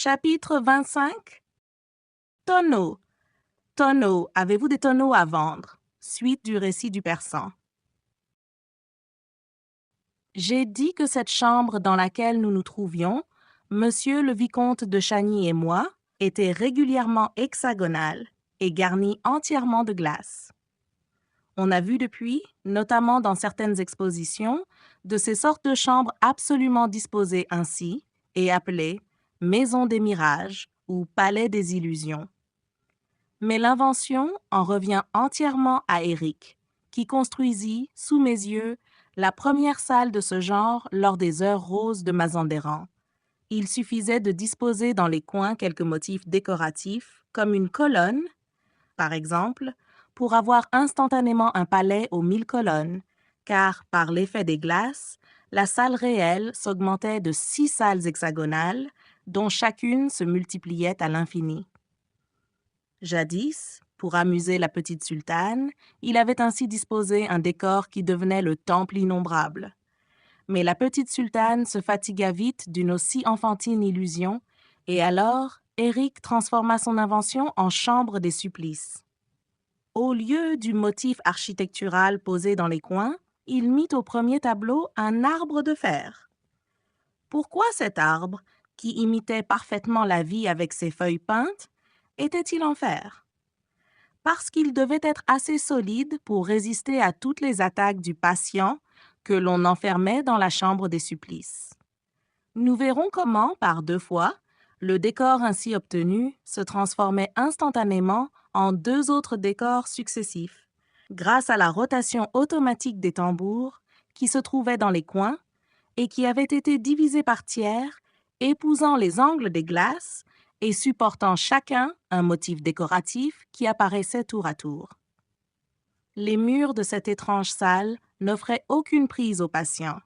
Chapitre 25. Tonneaux. Tonneaux, avez-vous des tonneaux à vendre? Suite du récit du persan. J'ai dit que cette chambre dans laquelle nous nous trouvions, Monsieur le vicomte de Chagny et moi, était régulièrement hexagonale et garnie entièrement de glace. On a vu depuis, notamment dans certaines expositions, de ces sortes de chambres absolument disposées ainsi et appelées maisons des mirages ou palais des illusions. Mais l'invention en revient entièrement à Éric, qui construisit, sous mes yeux, la première salle de ce genre lors des heures roses de Mazanderan. Il suffisait de disposer dans les coins quelques motifs décoratifs, comme une colonne, par exemple, pour avoir instantanément un palais aux 1000 colonnes, car, par l'effet des glaces, la salle réelle s'augmentait de 6 salles hexagonales, dont chacune se multipliait à l'infini. Jadis, pour amuser la petite sultane, il avait ainsi disposé un décor qui devenait le temple innombrable. Mais la petite sultane se fatigua vite d'une aussi enfantine illusion, et alors Éric transforma son invention en chambre des supplices. Au lieu du motif architectural posé dans les coins, il mit au premier tableau un arbre de fer. Pourquoi cet arbre, qui imitait parfaitement la vie avec ses feuilles peintes, était-il en fer? Parce qu'il devait être assez solide pour résister à toutes les attaques du patient que l'on enfermait dans la chambre des supplices. Nous verrons comment, par 2 fois, le décor ainsi obtenu se transformait instantanément en 2 autres décors successifs, grâce à la rotation automatique des tambours qui se trouvaient dans les coins et qui avaient été divisés par tiers, épousant les angles des glaces et supportant chacun un motif décoratif qui apparaissait tour à tour. Les murs de cette étrange salle n'offraient aucune prise aux patients,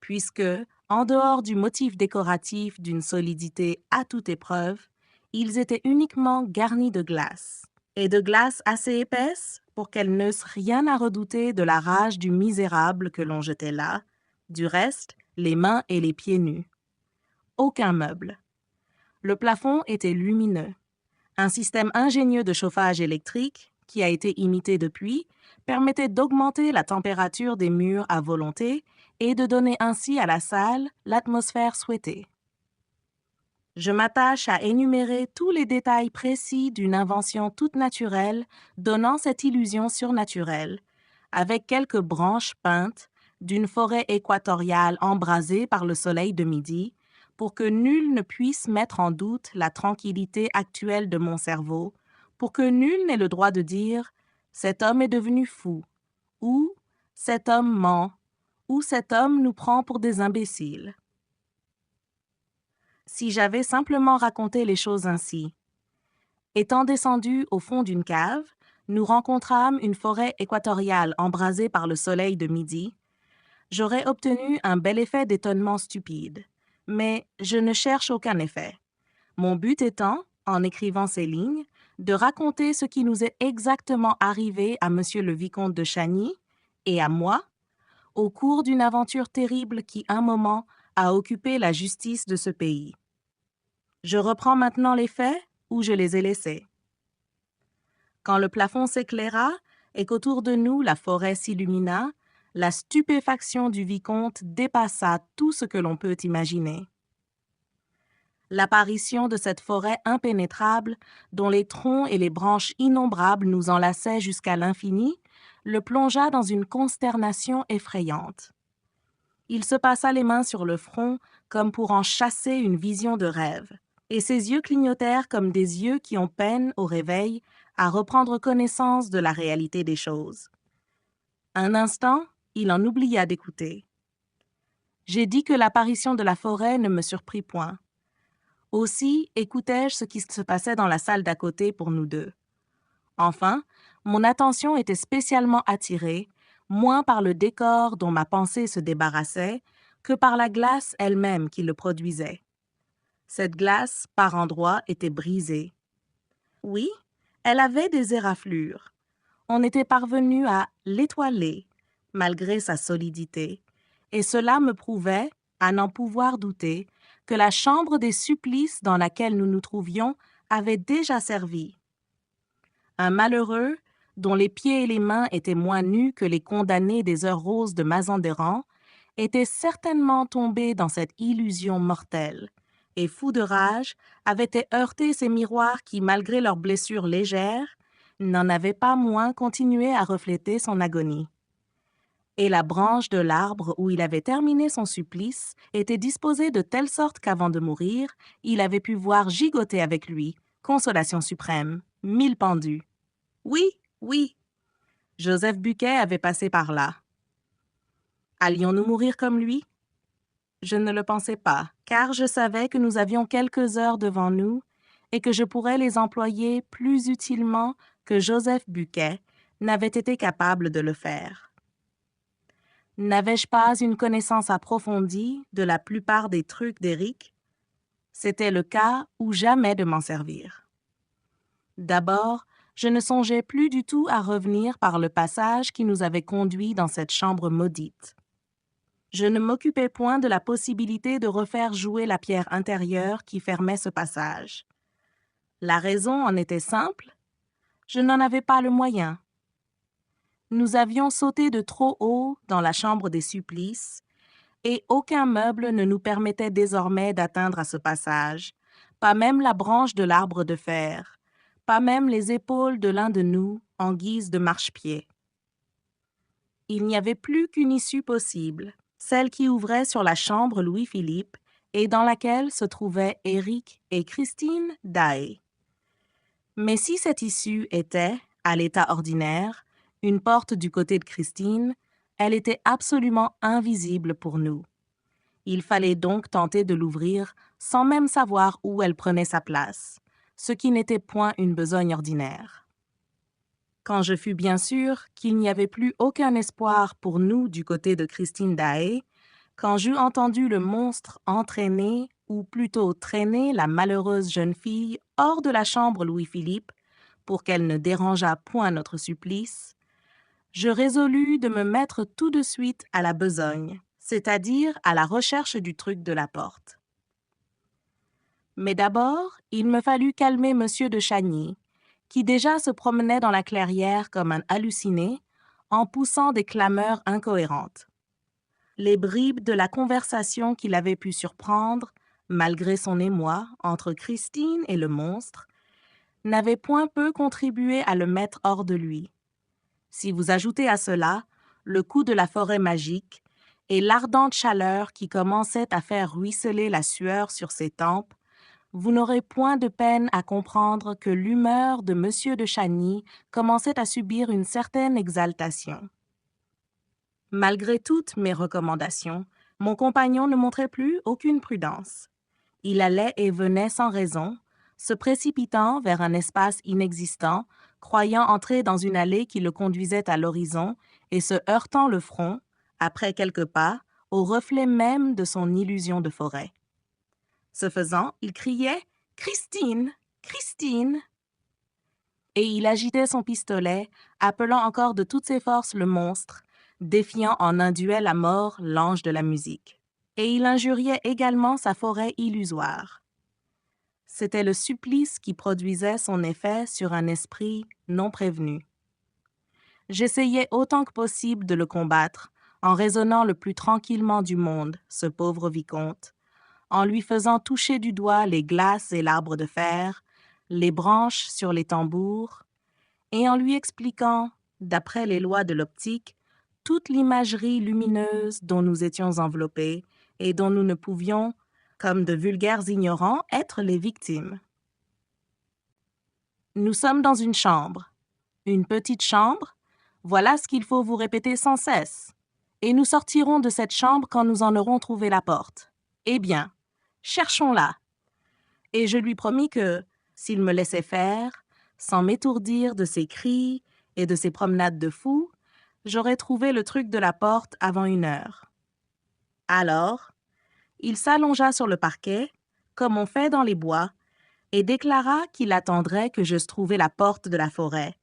puisque, en dehors du motif décoratif d'une solidité à toute épreuve, ils étaient uniquement garnis de glace, et de glace assez épaisse pour qu'elles n'eussent rien à redouter de la rage du misérable que l'on jetait là, du reste, les mains et les pieds nus. Aucun meuble. Le plafond était lumineux. Un système ingénieux de chauffage électrique, qui a été imité depuis, permettait d'augmenter la température des murs à volonté et de donner ainsi à la salle l'atmosphère souhaitée. Je m'attache à énumérer tous les détails précis d'une invention toute naturelle donnant cette illusion surnaturelle, avec quelques branches peintes d'une forêt équatoriale embrasée par le soleil de midi, pour que nul ne puisse mettre en doute la tranquillité actuelle de mon cerveau, pour que nul n'ait le droit de dire « cet homme est devenu fou » ou « cet homme ment » ou « cet homme nous prend pour des imbéciles ». Si j'avais simplement raconté les choses ainsi. Étant descendus au fond d'une cave, nous rencontrâmes une forêt équatoriale embrasée par le soleil de midi. J'aurais obtenu un bel effet d'étonnement stupide. Mais je ne cherche aucun effet. Mon but étant, en écrivant ces lignes, de raconter ce qui nous est exactement arrivé à Monsieur le vicomte de Chagny et à moi, au cours d'une aventure terrible qui, un moment, a occupé la justice de ce pays. Je reprends maintenant les faits où je les ai laissés. Quand le plafond s'éclaira et qu'autour de nous la forêt s'illumina, la stupéfaction du vicomte dépassa tout ce que l'on peut imaginer. L'apparition de cette forêt impénétrable, dont les troncs et les branches innombrables nous enlaçaient jusqu'à l'infini, le plongea dans une consternation effrayante. Il se passa les mains sur le front comme pour en chasser une vision de rêve, et ses yeux clignotèrent comme des yeux qui ont peine, au réveil, à reprendre connaissance de la réalité des choses. Un instant, il en oublia d'écouter. J'ai dit que l'apparition de la forêt ne me surprit point. Aussi écoutai-je ce qui se passait dans la salle d'à côté pour nous deux. Enfin, mon attention était spécialement attirée, moins par le décor dont ma pensée se débarrassait, que par la glace elle-même qui le produisait. Cette glace, par endroits, était brisée. Oui, elle avait des éraflures. On était parvenu à l'étoiler, malgré sa solidité, et cela me prouvait, à n'en pouvoir douter, que la chambre des supplices dans laquelle nous nous trouvions avait déjà servi. Un malheureux, dont les pieds et les mains étaient moins nus que les condamnés des heures roses de Mazanderan, était certainement tombé dans cette illusion mortelle, et fou de rage, avait heurté ces miroirs qui, malgré leurs blessures légères, n'en avaient pas moins continué à refléter son agonie. Et la branche de l'arbre où il avait terminé son supplice était disposée de telle sorte qu'avant de mourir, il avait pu voir gigoter avec lui, consolation suprême, 1000 pendus. Oui, oui, Joseph Buquet avait passé par là. Allions-nous mourir comme lui? Je ne le pensais pas, car je savais que nous avions quelques heures devant nous et que je pourrais les employer plus utilement que Joseph Buquet n'avait été capable de le faire. N'avais-je pas une connaissance approfondie de la plupart des trucs d'Éric? C'était le cas ou jamais de m'en servir. D'abord, je ne songeais plus du tout à revenir par le passage qui nous avait conduits dans cette chambre maudite. Je ne m'occupais point de la possibilité de refaire jouer la pierre intérieure qui fermait ce passage. La raison en était simple, je n'en avais pas le moyen. Nous avions sauté de trop haut dans la chambre des supplices, et aucun meuble ne nous permettait désormais d'atteindre à ce passage, pas même la branche de l'arbre de fer, pas même les épaules de l'un de nous en guise de marchepied. Il n'y avait plus qu'une issue possible, celle qui ouvrait sur la chambre Louis-Philippe et dans laquelle se trouvaient Éric et Christine Daae. Mais si cette issue était, à l'état ordinaire, une porte du côté de Christine, elle était absolument invisible pour nous. Il fallait donc tenter de l'ouvrir sans même savoir où elle prenait sa place, ce qui n'était point une besogne ordinaire. Quand je fus bien sûr qu'il n'y avait plus aucun espoir pour nous du côté de Christine Daae, quand j'eus entendu le monstre entraîner, ou plutôt traîner la malheureuse jeune fille hors de la chambre Louis-Philippe, pour qu'elle ne dérangeât point notre supplice, je résolus de me mettre tout de suite à la besogne, c'est-à-dire à la recherche du truc de la porte. Mais d'abord, il me fallut calmer M. de Chagny, qui déjà se promenait dans la clairière comme un halluciné, en poussant des clameurs incohérentes. Les bribes de la conversation qu'il avait pu surprendre, malgré son émoi, entre Christine et le monstre, n'avaient point peu contribué à le mettre hors de lui. Si vous ajoutez à cela le coup de la forêt magique et l'ardente chaleur qui commençait à faire ruisseler la sueur sur ses tempes, vous n'aurez point de peine à comprendre que l'humeur de M. de Chagny commençait à subir une certaine exaltation. Malgré toutes mes recommandations, mon compagnon ne montrait plus aucune prudence. Il allait et venait sans raison, se précipitant vers un espace inexistant, croyant entrer dans une allée qui le conduisait à l'horizon et se heurtant le front, après quelques pas, au reflet même de son illusion de forêt. Ce faisant, il criait « Christine! Christine !» Et il agitait son pistolet, appelant encore de toutes ses forces le monstre, défiant en un duel à mort l'ange de la musique. Et il injuriait également sa forêt illusoire. C'était le supplice qui produisait son effet sur un esprit non prévenu. J'essayais autant que possible de le combattre, en raisonnant le plus tranquillement du monde, ce pauvre vicomte, en lui faisant toucher du doigt les glaces et l'arbre de fer, les branches sur les tambours, et en lui expliquant, d'après les lois de l'optique, toute l'imagerie lumineuse dont nous étions enveloppés et dont nous ne pouvions, comme de vulgaires ignorants, être les victimes. Nous sommes dans une chambre, une petite chambre, voilà ce qu'il faut vous répéter sans cesse, et nous sortirons de cette chambre quand nous en aurons trouvé la porte. Eh bien, cherchons-la. Et je lui promis que, s'il me laissait faire, sans m'étourdir de ses cris et de ses promenades de fou, j'aurais trouvé le truc de la porte avant 1 heure. Alors, il s'allongea sur le parquet, comme on fait dans les bois, et déclara qu'il attendrait que j'eusse trouvé la porte de la forêt,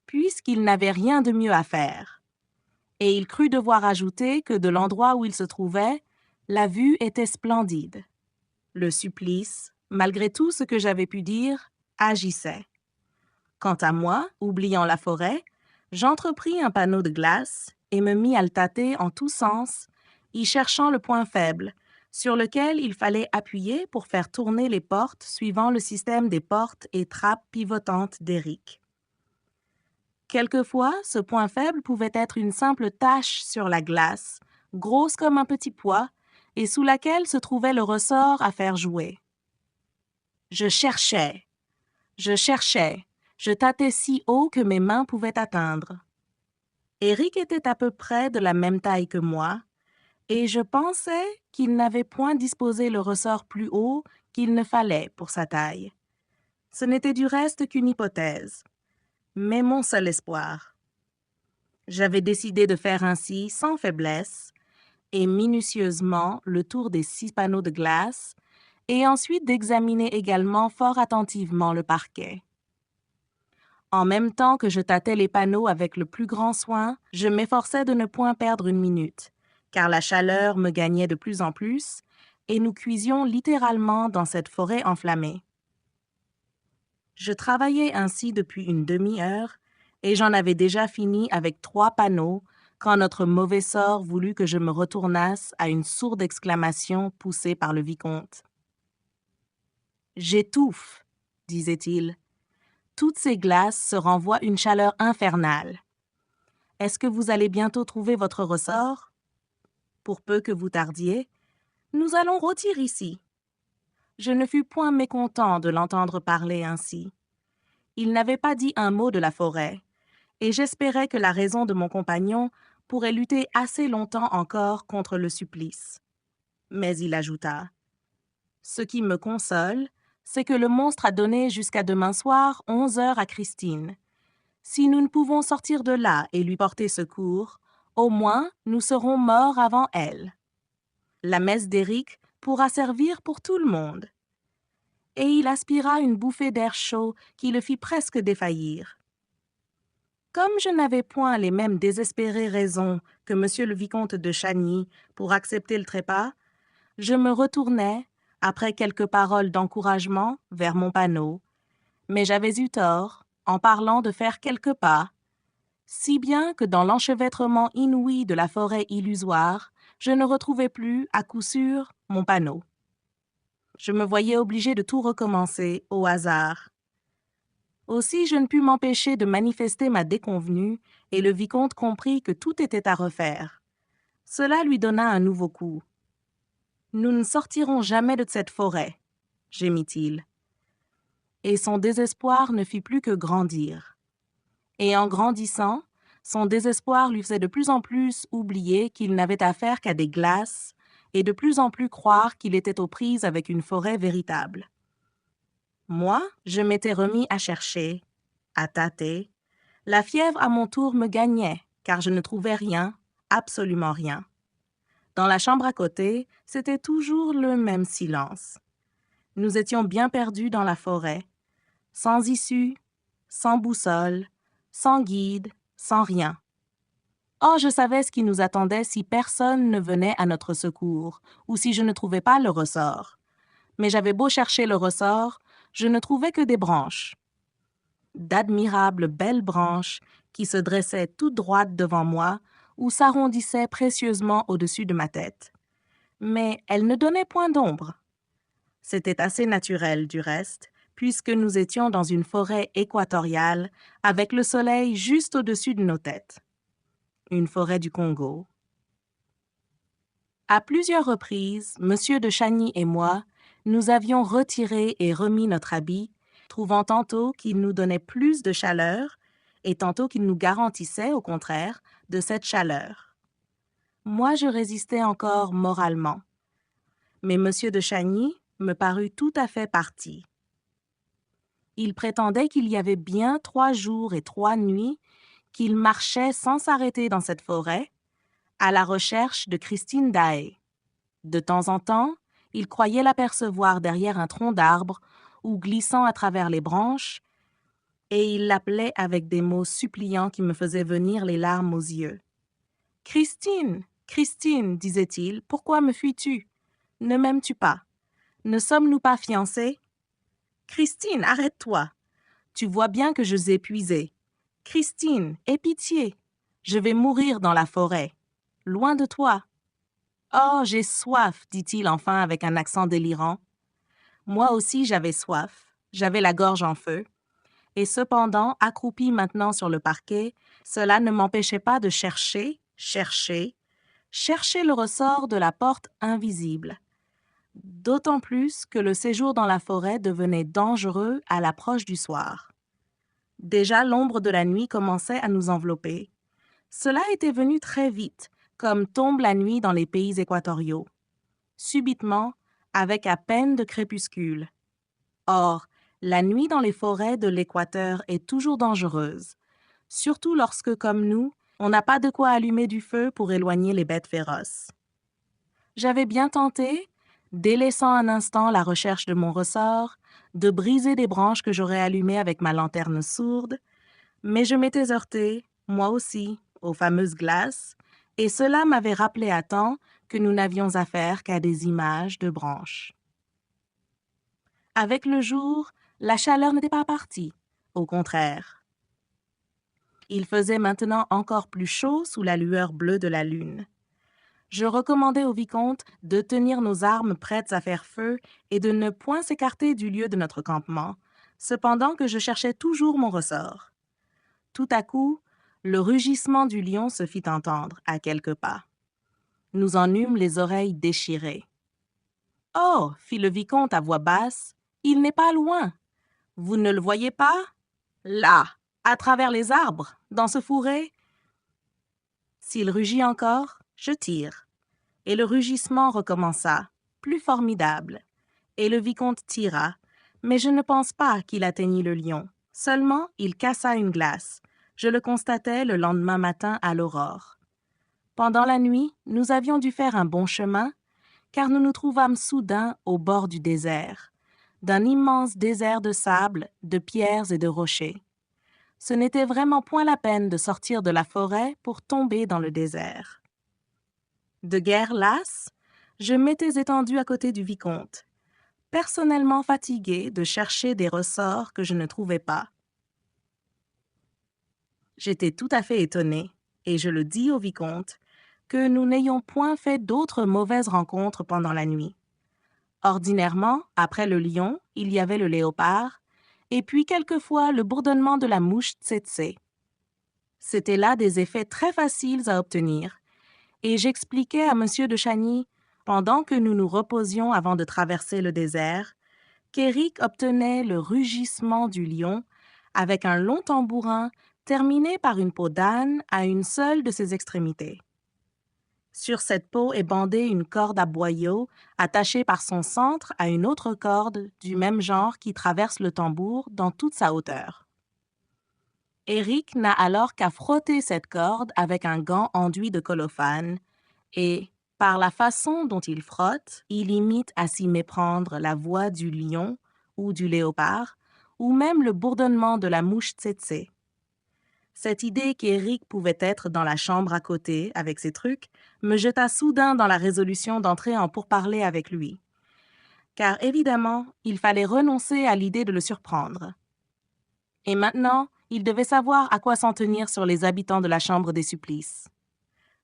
puisqu'il n'avait rien de mieux à faire. Et il crut devoir ajouter que de l'endroit où il se trouvait, la vue était splendide. Le supplice, malgré tout ce que j'avais pu dire, agissait. Quant à moi, oubliant la forêt, j'entrepris un panneau de glace et me mis à le tâter en tous sens, y cherchant le point faible, sur lequel il fallait appuyer pour faire tourner les portes suivant le système des portes et trappes pivotantes d'Eric. Quelquefois, ce point faible pouvait être une simple tache sur la glace, grosse comme un petit pois, et sous laquelle se trouvait le ressort à faire jouer. Je cherchais, je tâtais si haut que mes mains pouvaient atteindre. Eric était à peu près de la même taille que moi, et je pensais qu'il n'avait point disposé le ressort plus haut qu'il ne fallait pour sa taille. Ce n'était du reste qu'une hypothèse, mais mon seul espoir. J'avais décidé de faire ainsi sans faiblesse, et minutieusement le tour des 6 panneaux de glace, et ensuite d'examiner également fort attentivement le parquet. En même temps que je tâtais les panneaux avec le plus grand soin, je m'efforçais de ne point perdre une minute, car la chaleur me gagnait de plus en plus, et nous cuisions littéralement dans cette forêt enflammée. Je travaillais ainsi depuis une demi-heure, et j'en avais déjà fini avec 3 panneaux, quand notre mauvais sort voulut que je me retournasse à une sourde exclamation poussée par le vicomte. « J'étouffe, » disait-il. « Toutes ces glaces se renvoient une chaleur infernale. Est-ce que vous allez bientôt trouver votre ressort? Pour peu que vous tardiez, nous allons rôtir ici. » Je ne fus point mécontent de l'entendre parler ainsi. Il n'avait pas dit un mot de la forêt, et j'espérais que la raison de mon compagnon pourrait lutter assez longtemps encore contre le supplice. Mais il ajouta: « Ce qui me console, c'est que le monstre a donné jusqu'à demain soir 11 heures à Christine. Si nous ne pouvons sortir de là et lui porter secours, au moins nous serons morts avant elle. La messe d'Eric pourra servir pour tout le monde. » Et il aspira une bouffée d'air chaud qui le fit presque défaillir. Comme je n'avais point les mêmes désespérées raisons que M. le vicomte de Chagny pour accepter le trépas, je me retournai, après quelques paroles d'encouragement, vers mon panneau, mais j'avais eu tort, en parlant, de faire quelques pas, si bien que dans l'enchevêtrement inouï de la forêt illusoire, je ne retrouvais plus, à coup sûr, mon panneau. Je me voyais obligé de tout recommencer, au hasard. Aussi, je ne pus m'empêcher de manifester ma déconvenue, et le vicomte comprit que tout était à refaire. Cela lui donna un nouveau coup. « Nous ne sortirons jamais de cette forêt, » gémit-il. Et son désespoir ne fit plus que grandir. Et en grandissant, son désespoir lui faisait de plus en plus oublier qu'il n'avait affaire qu'à des glaces, et de plus en plus croire qu'il était aux prises avec une forêt véritable. Moi, je m'étais remis à chercher, à tâter. La fièvre à mon tour me gagnait, car je ne trouvais rien, absolument rien. Dans la chambre à côté, c'était toujours le même silence. Nous étions bien perdus dans la forêt, sans issue, sans boussole, sans guide, sans rien. Or, je savais ce qui nous attendait si personne ne venait à notre secours, ou si je ne trouvais pas le ressort. Mais j'avais beau chercher le ressort, je ne trouvais que des branches. D'admirables belles branches qui se dressaient toutes droites devant moi ou s'arrondissaient précieusement au-dessus de ma tête. Mais elles ne donnaient point d'ombre. C'était assez naturel, du reste, puisque nous étions dans une forêt équatoriale avec le soleil juste au-dessus de nos têtes. Une forêt du Congo. À plusieurs reprises, M. de Chagny et moi, nous avions retiré et remis notre habit, trouvant tantôt qu'il nous donnait plus de chaleur et tantôt qu'il nous garantissait, au contraire, de cette chaleur. Moi, je résistais encore moralement. Mais M. de Chagny me parut tout à fait parti. Il prétendait qu'il y avait bien 3 jours et 3 nuits qu'il marchait sans s'arrêter dans cette forêt, à la recherche de Christine Daae. De temps en temps, il croyait l'apercevoir derrière un tronc d'arbre ou glissant à travers les branches, et il l'appelait avec des mots suppliants qui me faisaient venir les larmes aux yeux. « Christine, Christine, disait-il, pourquoi me fuis-tu? Ne m'aimes-tu pas? Ne sommes-nous pas fiancés? Christine, arrête-toi. Tu vois bien que je suis épuisée. Christine, aie pitié. Je vais mourir dans la forêt. Loin de toi. Oh, j'ai soif, dit-il enfin avec un accent délirant. Moi aussi j'avais soif. J'avais la gorge en feu. Et cependant, accroupi maintenant sur le parquet, cela ne m'empêchait pas de chercher le ressort de la porte invisible. D'autant plus que le séjour dans la forêt devenait dangereux à l'approche du soir. Déjà l'ombre de la nuit commençait à nous envelopper. Cela était venu très vite, comme tombe la nuit dans les pays équatoriaux. Subitement, avec à peine de crépuscule. Or, la nuit dans les forêts de l'Équateur est toujours dangereuse, surtout lorsque, comme nous, on n'a pas de quoi allumer du feu pour éloigner les bêtes féroces. J'avais bien tenté, délaissant un instant la recherche de mon ressort, de briser des branches que j'aurais allumées avec ma lanterne sourde, mais je m'étais heurté, moi aussi, aux fameuses glaces, et cela m'avait rappelé à temps que nous n'avions affaire qu'à des images de branches. Avec le jour, la chaleur n'était pas partie, au contraire. Il faisait maintenant encore plus chaud sous la lueur bleue de la lune. Je recommandai au vicomte de tenir nos armes prêtes à faire feu et de ne point s'écarter du lieu de notre campement, cependant que je cherchais toujours mon ressort. Tout à coup, le rugissement du lion se fit entendre à quelques pas. Nous en eûmes les oreilles déchirées. « Oh » fit le vicomte à voix basse, « il n'est pas loin. Vous ne le voyez pas? Là, à travers les arbres, dans ce fourré. S'il rugit encore, je tire. » Et le rugissement recommença, plus formidable. Et le vicomte tira, mais je ne pense pas qu'il atteignit le lion. Seulement, il cassa une glace. Je le constatai le lendemain matin à l'aurore. Pendant la nuit, nous avions dû faire un bon chemin, car nous nous trouvâmes soudain au bord du désert, d'un immense désert de sable, de pierres et de rochers. Ce n'était vraiment point la peine de sortir de la forêt pour tomber dans le désert. De guerre lasse, je m'étais étendu à côté du vicomte, personnellement fatigué de chercher des ressorts que je ne trouvais pas. J'étais tout à fait étonné, et je le dis au vicomte, que nous n'ayons point fait d'autres mauvaises rencontres pendant la nuit. Ordinairement, après le lion, il y avait le léopard, et puis quelquefois le bourdonnement de la mouche tsetse. C'étaient là des effets très faciles à obtenir, et j'expliquai à M. de Chagny, pendant que nous nous reposions avant de traverser le désert, qu'Éric obtenait le rugissement du lion avec un long tambourin terminé par une peau d'âne à une seule de ses extrémités. Sur cette peau est bandée une corde à boyaux attachée par son centre à une autre corde du même genre qui traverse le tambour dans toute sa hauteur. Éric n'a alors qu'à frotter cette corde avec un gant enduit de colophane et, par la façon dont il frotte, il imite à s'y méprendre la voix du lion ou du léopard ou même le bourdonnement de la mouche tsetse. Cette idée qu'Éric pouvait être dans la chambre à côté avec ses trucs me jeta soudain dans la résolution d'entrer en pourparlers avec lui. Car évidemment, il fallait renoncer à l'idée de le surprendre. Et maintenant, il devait savoir à quoi s'en tenir sur les habitants de la chambre des supplices.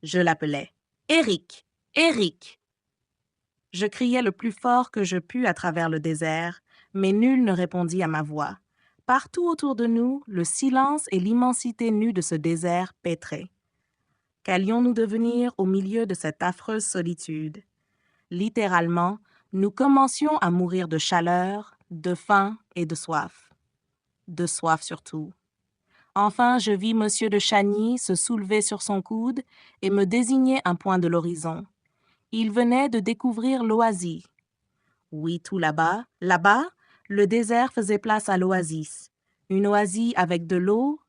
Je l'appelais « Éric! Éric !» Je criais le plus fort que je pus à travers le désert, mais nul ne répondit à ma voix. Partout autour de nous, le silence et l'immensité nue de ce désert pétraient. Qu'allions-nous devenir au milieu de cette affreuse solitude? Littéralement, nous commencions à mourir de chaleur, de faim et de soif. De soif surtout. Enfin, je vis M. de Chagny se soulever sur son coude et me désigner un point de l'horizon. Il venait de découvrir l'oasis. Oui, tout là-bas, le désert faisait place à l'oasis. Une oasis avec de l'eau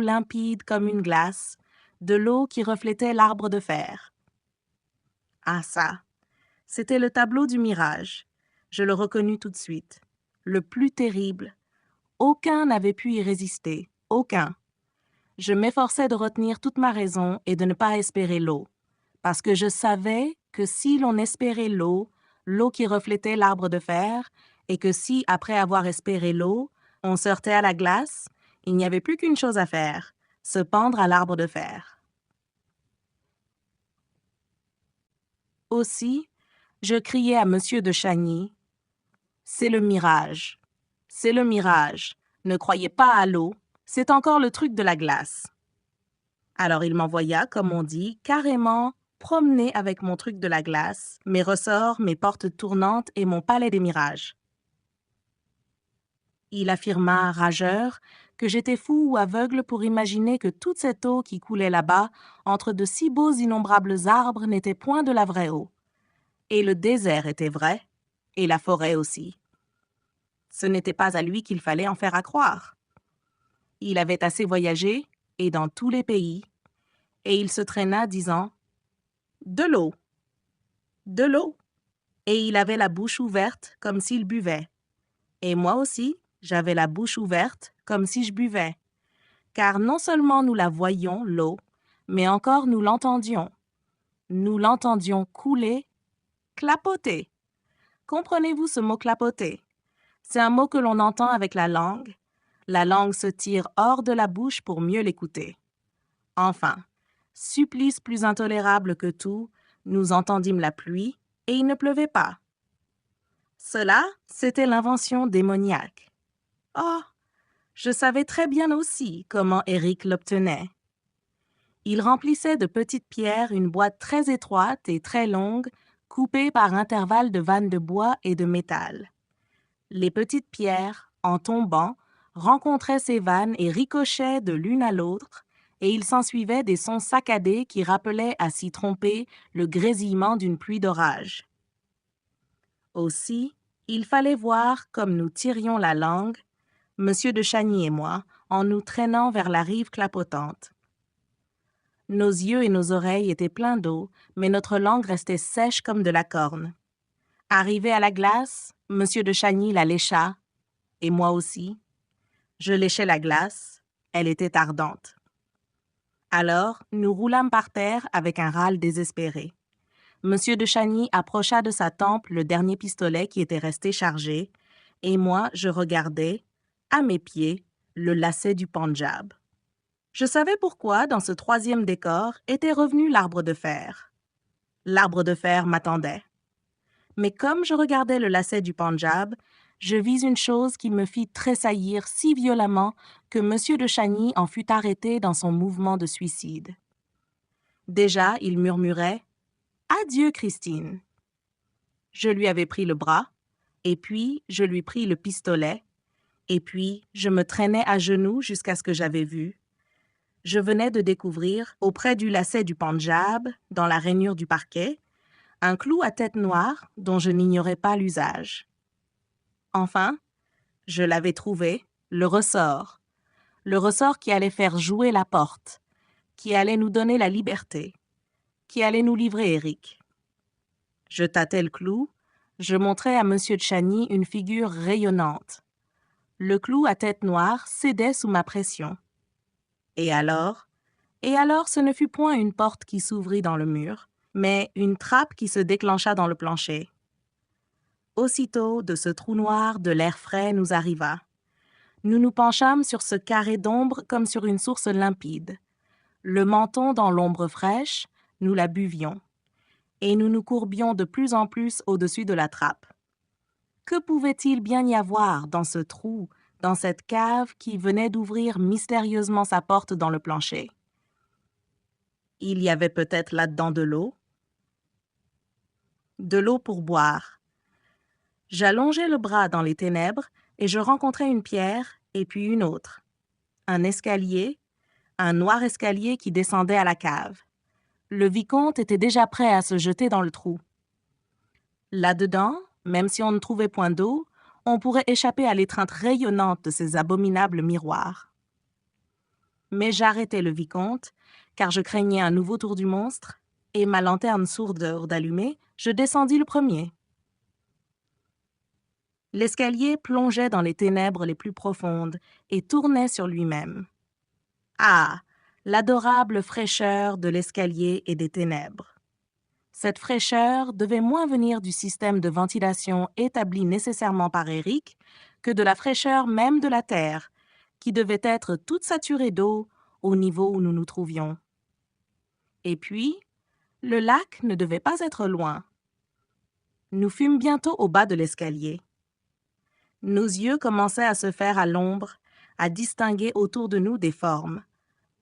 limpide comme une glace, de l'eau qui reflétait l'arbre de fer. Ah ça, c'était le tableau du mirage. Je le reconnus tout de suite. Le plus terrible. Aucun n'avait pu y résister, aucun. Je m'efforçais de retenir toute ma raison et de ne pas espérer l'eau, parce que je savais que si l'on espérait l'eau, l'eau qui reflétait l'arbre de fer, et que si, après avoir espéré l'eau, on se heurtait à la glace, il n'y avait plus qu'une chose à faire, se pendre à l'arbre de fer. Aussi, je criai à Monsieur de Chagny, « C'est le mirage, c'est le mirage, ne croyez pas à l'eau, c'est encore le truc de la glace. » Alors il m'envoya, comme on dit, carrément promener avec mon truc de la glace, mes ressorts, mes portes tournantes et mon palais des mirages. Il affirma, rageur, que j'étais fou ou aveugle pour imaginer que toute cette eau qui coulait là-bas, entre de si beaux innombrables arbres, n'était point de la vraie eau. Et le désert était vrai, et la forêt aussi. Ce n'était pas à lui qu'il fallait en faire accroire. Il avait assez voyagé, et dans tous les pays, et il se traîna disant « De l'eau, de l'eau !» Et il avait la bouche ouverte comme s'il buvait. Et moi aussi, j'avais la bouche ouverte comme si je buvais. Car non seulement nous la voyions, l'eau, mais encore nous l'entendions. Nous l'entendions couler, clapoter. Comprenez-vous ce mot clapoter? C'est un mot que l'on entend avec la langue. La langue se tire hors de la bouche pour mieux l'écouter. Enfin, supplice plus intolérable que tout, nous entendîmes la pluie et il ne pleuvait pas. Cela, c'était l'invention démoniaque. Oh, je savais très bien aussi comment Éric l'obtenait. Il remplissait de petites pierres une boîte très étroite et très longue, coupée par intervalles de vannes de bois et de métal. Les petites pierres, en tombant, rencontraient ces vannes et ricochaient de l'une à l'autre, et il s'ensuivait des sons saccadés qui rappelaient à s'y tromper le grésillement d'une pluie d'orage. Aussi, il fallait voir comme nous tirions la langue, Monsieur de Chagny et moi, en nous traînant vers la rive clapotante. Nos yeux et nos oreilles étaient pleins d'eau, mais notre langue restait sèche comme de la corne. Arrivé à la glace, Monsieur de Chagny la lécha, et moi aussi. Je léchais la glace, elle était ardente. Alors, nous roulâmes par terre avec un râle désespéré. Monsieur de Chagny approcha de sa tempe le dernier pistolet qui était resté chargé, et moi, je regardais, à mes pieds, le lacet du Pendjab. Je savais pourquoi, dans ce troisième décor, était revenu l'arbre de fer. L'arbre de fer m'attendait. Mais comme je regardais le lacet du Pendjab, je vis une chose qui me fit tressaillir si violemment que Monsieur de Chagny en fut arrêté dans son mouvement de suicide. Déjà, il murmurait « Adieu, Christine !» Je lui avais pris le bras, et puis je lui pris le pistolet, et puis je me traînais à genoux jusqu'à ce que j'avais vu. Je venais de découvrir, auprès du lacet du Pendjab, dans la rainure du parquet, un clou à tête noire dont je n'ignorais pas l'usage. Enfin, je l'avais trouvé, le ressort qui allait faire jouer la porte, qui allait nous donner la liberté, qui allait nous livrer Éric. Je tâtais le clou, je montrais à M. de Chagny une figure rayonnante. Le clou à tête noire cédait sous ma pression. Et alors, ce ne fut point une porte qui s'ouvrit dans le mur, mais une trappe qui se déclencha dans le plancher. Aussitôt, de ce trou noir, de l'air frais nous arriva. Nous nous penchâmes sur ce carré d'ombre comme sur une source limpide. Le menton dans l'ombre fraîche, nous la buvions. Et nous nous courbions de plus en plus au-dessus de la trappe. Que pouvait-il bien y avoir dans ce trou, dans cette cave qui venait d'ouvrir mystérieusement sa porte dans le plancher? Il y avait peut-être là-dedans de l'eau pour boire. J'allongeai le bras dans les ténèbres et je rencontrai une pierre et puis une autre. Un escalier, un noir escalier qui descendait à la cave. Le vicomte était déjà prêt à se jeter dans le trou. Là-dedans, même si on ne trouvait point d'eau, on pourrait échapper à l'étreinte rayonnante de ces abominables miroirs. Mais j'arrêtai le vicomte, car je craignais un nouveau tour du monstre, et ma lanterne sourde d'allumer, je descendis le premier. L'escalier plongeait dans les ténèbres les plus profondes et tournait sur lui-même. Ah, l'adorable fraîcheur de l'escalier et des ténèbres! Cette fraîcheur devait moins venir du système de ventilation établi nécessairement par Eric que de la fraîcheur même de la terre, qui devait être toute saturée d'eau au niveau où nous nous trouvions. Et puis, le lac ne devait pas être loin. Nous fûmes bientôt au bas de l'escalier. Nos yeux commençaient à se faire à l'ombre, à distinguer autour de nous des formes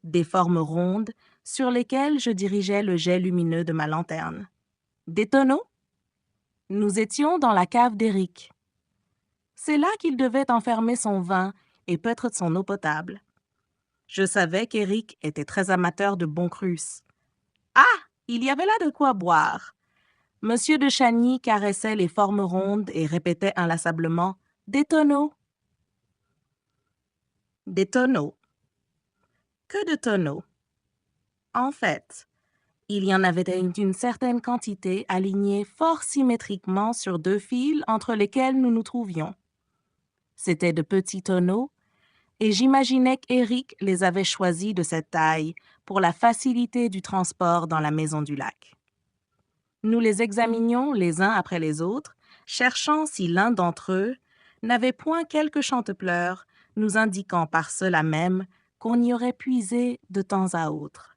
rondes sur lesquelles je dirigeais le jet lumineux de ma lanterne. Des tonneaux? Nous étions dans la cave d'Éric. C'est là qu'il devait enfermer son vin et peut-être son eau potable. Je savais qu'Éric était très amateur de bons crus. Ah! Il y avait là de quoi boire. Monsieur de Chagny caressait les formes rondes et répétait inlassablement « Des tonneaux! » Des tonneaux. Que de tonneaux? En fait, il y en avait une certaine quantité alignés fort symétriquement sur 2 fils entre lesquels nous nous trouvions. C'étaient de petits tonneaux, et j'imaginais qu'Éric les avait choisis de cette taille pour la facilité du transport dans la maison du lac. Nous les examinions les uns après les autres, cherchant si l'un d'entre eux n'avait point quelque chantepleurs nous indiquant par cela même qu'on y aurait puisé de temps à autre.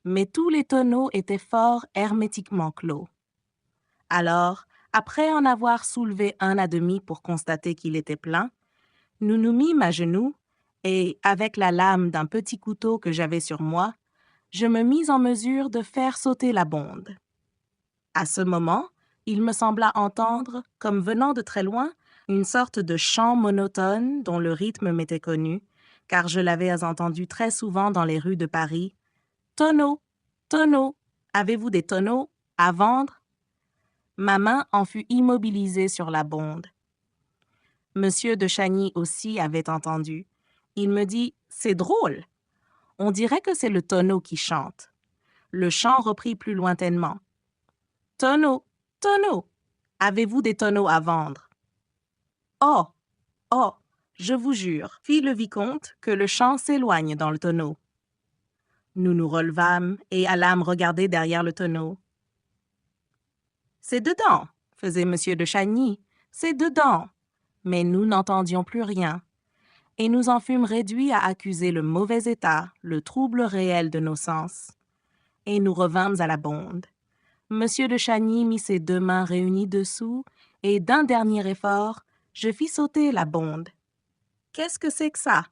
Mais tous les tonneaux étaient fort hermétiquement clos. Alors, après en avoir soulevé un à demi pour constater qu'il était plein, nous nous mîmes à genoux et, avec la lame d'un petit couteau que j'avais sur moi, je me mis en mesure de faire sauter la bonde. À ce moment, il me sembla entendre, comme venant de très loin, une sorte de chant monotone dont le rythme m'était connu, car je l'avais entendu très souvent dans les rues de Paris. « Tonneaux, tonneaux, avez-vous des tonneaux à vendre? » Ma main en fut immobilisée sur la bonde. Monsieur de Chagny aussi avait entendu. Il me dit « C'est drôle. On dirait que c'est le tonneau qui chante. » Le chant reprit plus lointainement. « Tonneaux, tonneaux, avez-vous des tonneaux à vendre? »« Oh, oh, je vous jure, fit le vicomte, que le chant s'éloigne dans le tonneau. » Nous nous relevâmes et allâmes regarder derrière le tonneau. « C'est dedans, » faisait monsieur de Chagny, « c'est dedans. » Mais nous n'entendions plus rien, et nous en fûmes réduits à accuser le mauvais état, le trouble réel de nos sens. Et nous revînmes à la bonde. Monsieur de Chagny mit ses 2 mains réunies dessous, et d'un dernier effort, je fis sauter la bonde. « Qu'est-ce que c'est que ça? »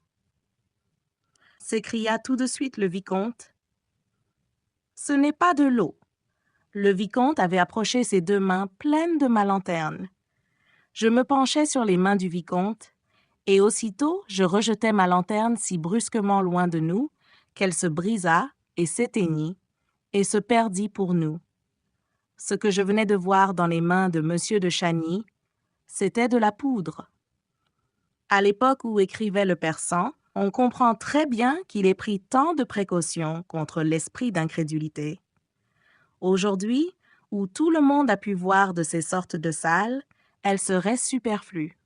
s'écria tout de suite le vicomte. « Ce n'est pas de l'eau. » Le vicomte avait approché ses 2 mains pleines de ma lanterne. Je me penchai sur les mains du vicomte, et aussitôt je rejetai ma lanterne si brusquement loin de nous qu'elle se brisa et s'éteignit, et se perdit pour nous. Ce que je venais de voir dans les mains de monsieur de Chagny, c'était de la poudre. À l'époque où écrivait le Persan, on comprend très bien qu'il ait pris tant de précautions contre l'esprit d'incrédulité. Aujourd'hui, où tout le monde a pu voir de ces sortes de salles, elles seraient superflues.